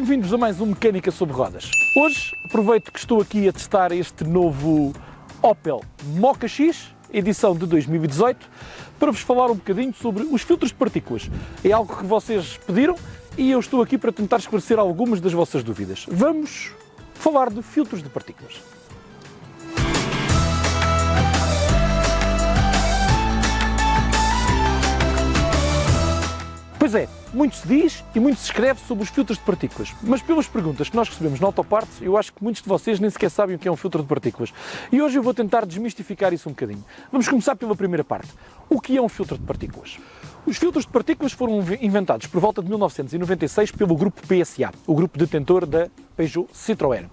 Bem-vindos a mais um Mecânica sobre Rodas. Hoje aproveito que estou aqui a testar este novo Opel Mokka X, edição de 2018, para vos falar um bocadinho sobre os filtros de partículas. É algo que vocês pediram e eu estou aqui para tentar esclarecer algumas das vossas dúvidas. Vamos falar de filtros de partículas. Pois é, muito se diz e muito se escreve sobre os filtros de partículas, mas pelas perguntas que nós recebemos na Autopartes, eu acho que muitos de vocês nem sequer sabem o que é um filtro de partículas. E hoje eu vou tentar desmistificar isso um bocadinho. Vamos começar pela primeira parte. O que é um filtro de partículas? Os filtros de partículas foram inventados por volta de 1996 pelo grupo PSA, o grupo detentor da Peugeot Citroën.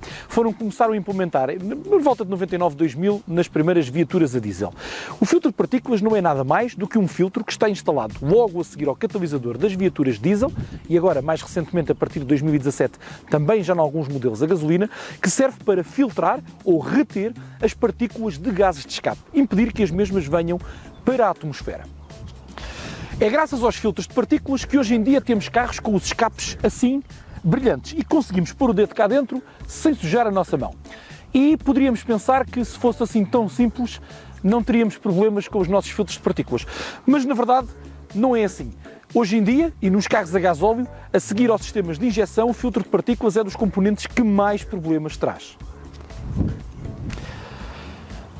Começaram a implementar por volta de 99-2000 nas primeiras viaturas a diesel. O filtro de partículas não é nada mais do que um filtro que está instalado logo a seguir ao catalisador das viaturas diesel e agora, mais recentemente, a partir de 2017, também já em alguns modelos a gasolina, que serve para filtrar ou reter as partículas de gases de escape, impedir que as mesmas venham para a atmosfera. É graças aos filtros de partículas que hoje em dia temos carros com os escapes assim brilhantes e conseguimos pôr o dedo cá dentro sem sujar a nossa mão. E poderíamos pensar que se fosse assim tão simples não teríamos problemas com os nossos filtros de partículas. Mas na verdade não é assim. Hoje em dia, e nos carros a gasóleo, a seguir aos sistemas de injeção, o filtro de partículas é dos componentes que mais problemas traz.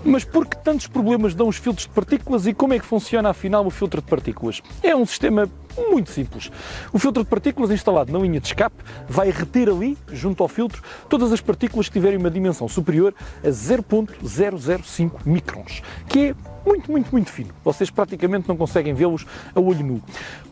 Mas por que tantos problemas dão os filtros de partículas e como é que funciona afinal o filtro de partículas? É um sistema muito simples. O filtro de partículas instalado na linha de escape vai reter ali, junto ao filtro, todas as partículas que tiverem uma dimensão superior a 0,005 microns, que é muito fino. Vocês praticamente não conseguem vê-los a olho nu.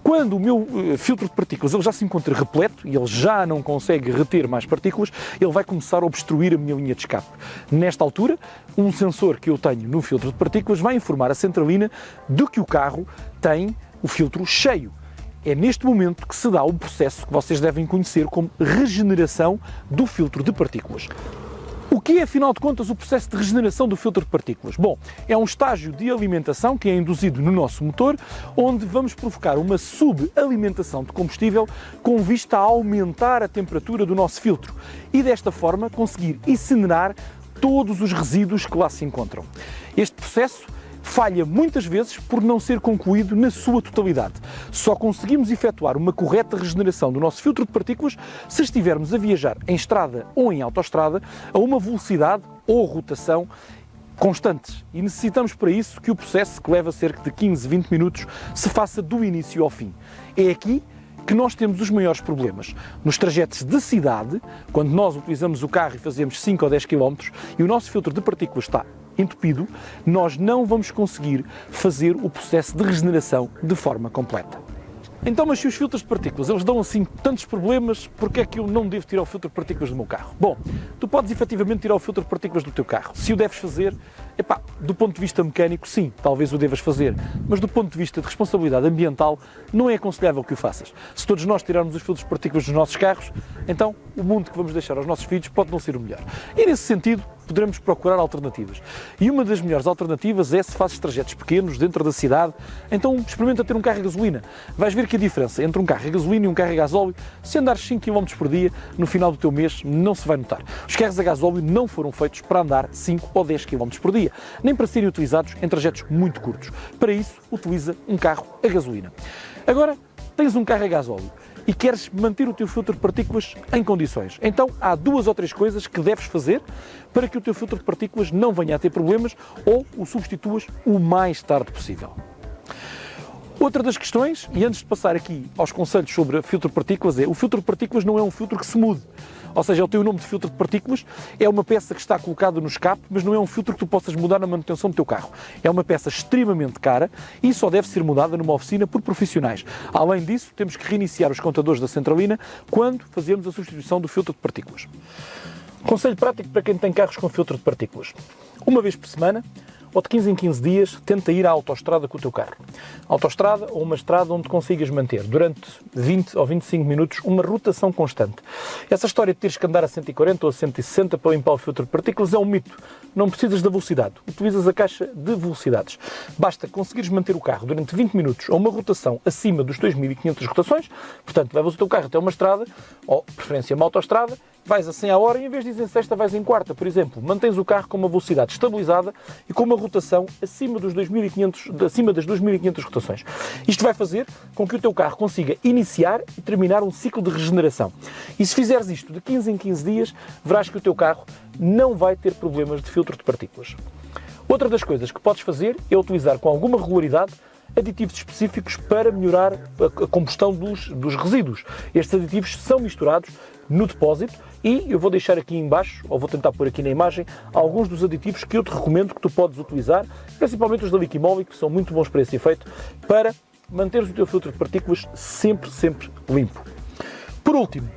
Quando o meu filtro de partículas ele já se encontra repleto e ele já não consegue reter mais partículas, ele vai começar a obstruir a minha linha de escape. Nesta altura, um sensor que eu tenho no filtro de partículas vai informar a centralina de que o carro tem o filtro cheio. É neste momento que se dá um processo que vocês devem conhecer como regeneração do filtro de partículas. O que é, afinal de contas, o processo de regeneração do filtro de partículas? Bom, é um estágio de alimentação que é induzido no nosso motor, onde vamos provocar uma subalimentação de combustível com vista a aumentar a temperatura do nosso filtro e, desta forma, conseguir incinerar todos os resíduos que lá se encontram. Este processo falha muitas vezes por não ser concluído na sua totalidade. Só conseguimos efetuar uma correta regeneração do nosso filtro de partículas se estivermos a viajar em estrada ou em autoestrada a uma velocidade ou rotação constantes. E necessitamos para isso que o processo, que leva cerca de 15-20 minutos, se faça do início ao fim. É aqui que nós temos os maiores problemas. Nos trajetos de cidade, quando nós utilizamos o carro e fazemos 5 ou 10 km e o nosso filtro de partículas está entupido, nós não vamos conseguir fazer o processo de regeneração de forma completa. Então, mas se os filtros de partículas eles dão assim tantos problemas, porque é que eu não devo tirar o filtro de partículas do meu carro? Bom, tu podes efetivamente tirar o filtro de partículas do teu carro. Se o deves fazer, do ponto de vista mecânico, sim, talvez o devas fazer, mas do ponto de vista de responsabilidade ambiental, não é aconselhável que o faças. Se todos nós tirarmos os filtros de partículas dos nossos carros, então o mundo que vamos deixar aos nossos filhos pode não ser o melhor. E nesse sentido, poderemos procurar alternativas. E uma das melhores alternativas é se fazes trajetos pequenos, dentro da cidade, então experimenta ter um carro a gasolina. Vais ver que a diferença entre um carro a gasolina e um carro a gasóleo, se andares 5 km por dia, no final do teu mês não se vai notar. Os carros a gasóleo não foram feitos para andar 5 ou 10 km por dia, nem para serem utilizados em trajetos muito curtos. Para isso, utiliza um carro a gasolina. Agora, tens um carro a gasóleo e queres manter o teu filtro de partículas em condições. Então há 2 ou 3 coisas que deves fazer para que o teu filtro de partículas não venha a ter problemas ou o substituas o mais tarde possível. Outra das questões, e antes de passar aqui aos conselhos sobre o filtro de partículas, o filtro de partículas não é um filtro que se mude. Ou seja, ele tem o nome de filtro de partículas, é uma peça que está colocada no escape, mas não é um filtro que tu possas mudar na manutenção do teu carro. É uma peça extremamente cara e só deve ser mudada numa oficina por profissionais. Além disso, temos que reiniciar os contadores da centralina quando fazemos a substituição do filtro de partículas. Conselho prático para quem tem carros com filtro de partículas. Uma vez por semana, ou de 15 em 15 dias, tenta ir à autoestrada com o teu carro. Autoestrada ou uma estrada onde consigas manter durante 20 ou 25 minutos uma rotação constante. Essa história de teres que andar a 140 ou a 160 para limpar o filtro de partículas é um mito. Não precisas da velocidade. Utilizas a caixa de velocidades. Basta conseguires manter o carro durante 20 minutos a uma rotação acima dos 2.500 rotações. Portanto, levas o teu carro até uma estrada, ou preferência uma autoestrada, vais a 100 a hora e em vez de ir em sexta vais em quarta, por exemplo. Mantens o carro com uma velocidade estabilizada e com uma rotação acima das 2.500 rotações. Isto vai fazer com que o teu carro consiga iniciar e terminar um ciclo de regeneração. E se fizeres isto de 15 em 15 dias, verás que o teu carro não vai ter problemas de filtro de partículas. Outra das coisas que podes fazer é utilizar com alguma regularidade aditivos específicos para melhorar a combustão dos resíduos. Estes aditivos são misturados no depósito e eu vou deixar aqui em baixo, ou vou tentar pôr aqui na imagem, alguns dos aditivos que eu te recomendo que tu podes utilizar, principalmente os da Liquimóvel, que são muito bons para esse efeito, para manteres o teu filtro de partículas sempre limpo. Por último,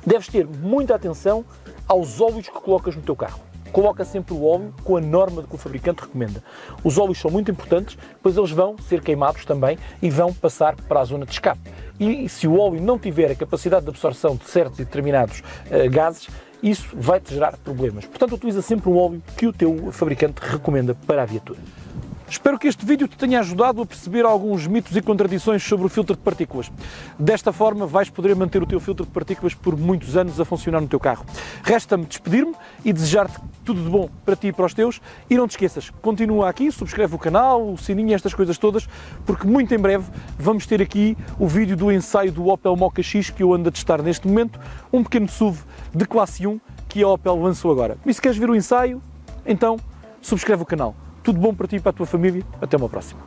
deves ter muita atenção aos óleos que colocas no teu carro. Coloca sempre o óleo com a norma que o fabricante recomenda. Os óleos são muito importantes, pois eles vão ser queimados também e vão passar para a zona de escape. E se o óleo não tiver a capacidade de absorção de certos e determinados gases, isso vai-te gerar problemas. Portanto, utiliza sempre um óleo que o teu fabricante recomenda para a viatura. Espero que este vídeo te tenha ajudado a perceber alguns mitos e contradições sobre o filtro de partículas. Desta forma vais poder manter o teu filtro de partículas por muitos anos a funcionar no teu carro. Resta-me despedir-me e desejar-te tudo de bom para ti e para os teus. E não te esqueças, continua aqui, subscreve o canal, o sininho, estas coisas todas, porque muito em breve vamos ter aqui o vídeo do ensaio do Opel Mokka X que eu ando a testar neste momento, um pequeno SUV de classe 1 que a Opel lançou agora. E se queres ver o ensaio, então subscreve o canal. Tudo bom para ti e para a tua família. Até uma próxima.